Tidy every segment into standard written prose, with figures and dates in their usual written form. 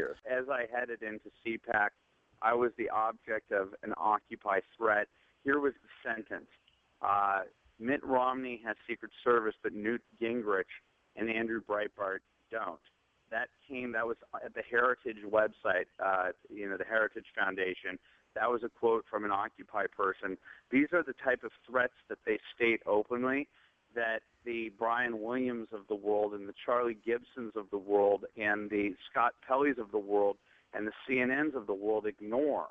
years. As I headed into CPAC, I was the object of an Occupy threat. Here was the sentence. Mitt Romney has Secret Service, but Newt Gingrich and Andrew Breitbart don't. That was at the Heritage website, the Heritage Foundation. That was a quote from an Occupy person. These are the type of threats that they state openly that the Brian Williams of the world and the Charlie Gibsons of the world and the Scott Pelley's of the world and the CNNs of the world ignore.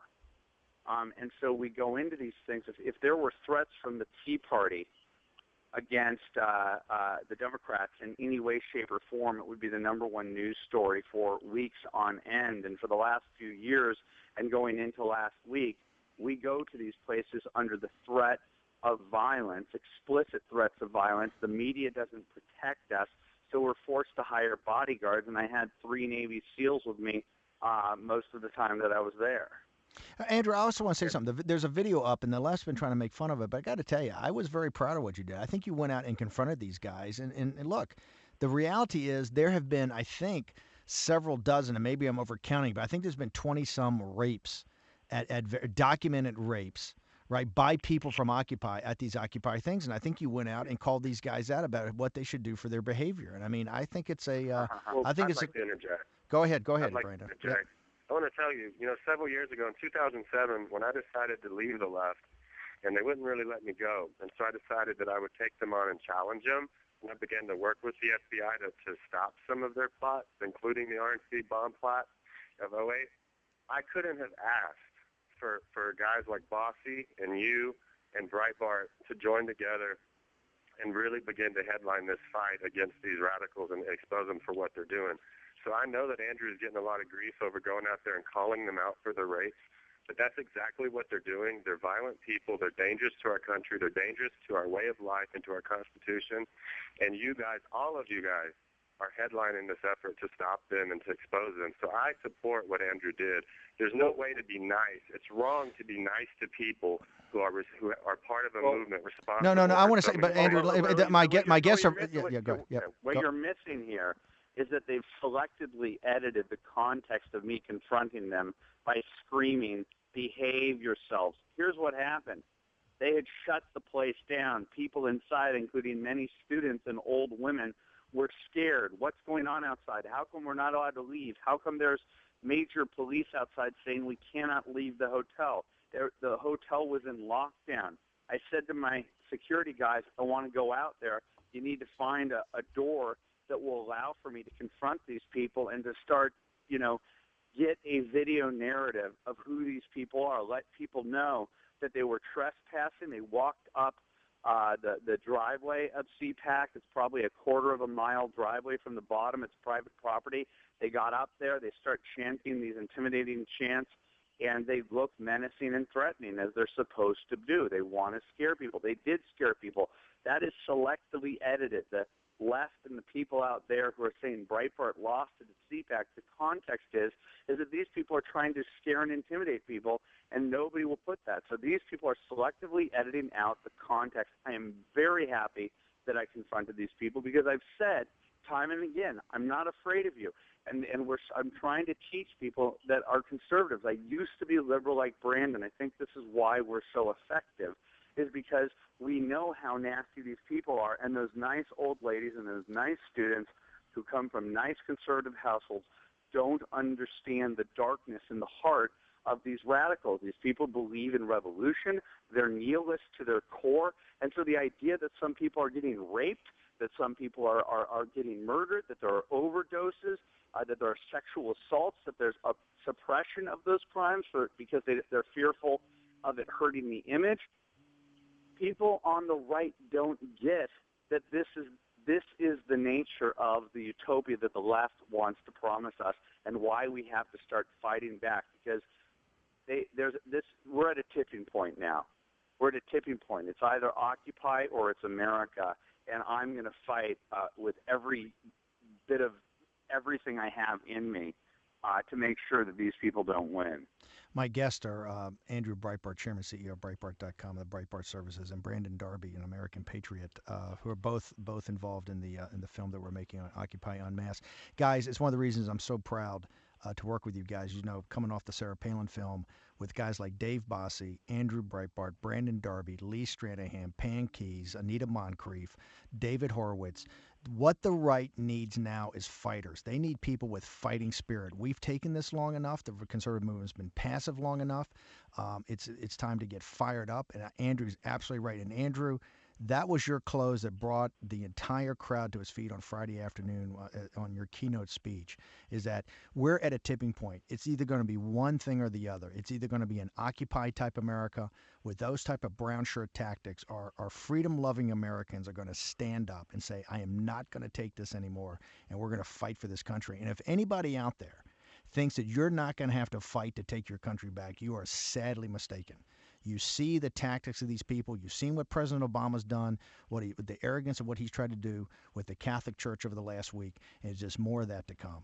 And so we go into these things. If there were threats from the Tea Party against the Democrats in any way, shape, or form, it would be the number one news story for weeks on end. And for the last few years and going into last week, we go to these places under the threat of violence, explicit threats of violence. The media doesn't protect us, so we're forced to hire bodyguards. And I had 3 Navy SEALs with me most of the time that I was there. Andrew, I also want to say something. There's a video up, and the left's been trying to make fun of it, but I got to tell you, I was very proud of what you did. I think you went out and confronted these guys. And look, the reality is there have been, I think, several dozen, and maybe I'm overcounting, but I think there's been 20-some rapes, at documented rapes, right, by people from Occupy at these Occupy things. And I think you went out and called these guys out about what they should do for their behavior. And I mean, I think it's a. I think I'd like to interject. Go ahead, I'd like Brandon. To interject. Yeah. I want to tell you, several years ago in 2007, when I decided to leave the left, and they wouldn't really let me go, and so I decided that I would take them on and challenge them, and I began to work with the FBI to stop some of their plots, including the RNC bomb plot of '08. I couldn't have asked for guys like Bossy and you and Breitbart to join together and really begin to headline this fight against these radicals and expose them for what they're doing. So I know that Andrew is getting a lot of grief over going out there and calling them out for their rapes, but that's exactly what they're doing. They're violent people. They're dangerous to our country. They're dangerous to our way of life and to our Constitution. And you guys, all of you guys, are headlining this effort to stop them and to expose them. So I support what Andrew did. There's no way to be nice. It's wrong to be nice to people who are part of a movement responsible. No. I want to say, but Andrew, my guess. What you're missing here is that they've selectively edited the context of me confronting them by screaming, "Behave yourselves." Here's what happened. They had shut the place down. People inside, including many students and old women, were scared. What's going on outside? How come we're not allowed to leave? How come there's major police outside saying we cannot leave the hotel? The hotel was in lockdown. I said to my security guys, I want to go out there. You need to find a door that will allow for me to confront these people and to start, get a video narrative of who these people are. Let people know that they were trespassing. They walked up the driveway of CPAC. It's probably a quarter of a mile driveway from the bottom. It's private property. They got up there. They start chanting these intimidating chants, and they look menacing and threatening, as they're supposed to do. They want to scare people. They did scare people. That is selectively edited. The left and the people out there who are saying Breitbart lost it at CPAC, the context is that these people are trying to scare and intimidate people, and nobody will put that. So these people are selectively editing out the context. I am very happy that I confronted these people because I've said time and again, I'm not afraid of you. And I'm trying to teach people that are conservatives. I used to be liberal like Brandon. I think this is why we're so effective, is because we know how nasty these people are, and those nice old ladies and those nice students who come from nice conservative households don't understand the darkness in the heart of these radicals. These people believe in revolution. They're nihilists to their core. And so the idea that some people are getting raped, that some people are getting murdered, that there are overdoses, that there are sexual assaults, that there's a suppression of those crimes because they're fearful of it hurting the image. People on the right don't get that this is the nature of the utopia that the left wants to promise us, and why we have to start fighting back, because we're at a tipping point now. We're at a tipping point. It's either Occupy or it's America, and I'm going to fight with every bit of everything I have in me to make sure that these people don't win. My guests are Andrew Breitbart, Chairman and CEO of Breitbart.com, the Breitbart Services, and Brandon Darby, an American patriot, who are both involved in the film that we're making on Occupy en masse. Guys, it's one of the reasons I'm so proud to work with you guys. You know, coming off the Sarah Palin film with guys like Dave Bossie, Andrew Breitbart, Brandon Darby, Lee Stranahan, Pan Keys, Anita Moncrief, David Horowitz. What the right needs now is fighters. They need people with fighting spirit. We've taken this long enough. The conservative movement's been passive long enough. It's time to get fired up. And Andrew's absolutely right. And Andrew, that was your close that brought the entire crowd to its feet on Friday afternoon on your keynote speech, is that we're at a tipping point. It's either going to be one thing or the other. It's either going to be an Occupy type America with those type of brown shirt tactics, or freedom-loving Americans are going to stand up and say, I am not going to take this anymore, and we're going to fight for this country. And if anybody out there thinks that you're not going to have to fight to take your country back, you are sadly mistaken. You see the tactics of these people. You've seen what President Obama's done, the arrogance of what he's tried to do with the Catholic Church over the last week, and it's just more of that to come.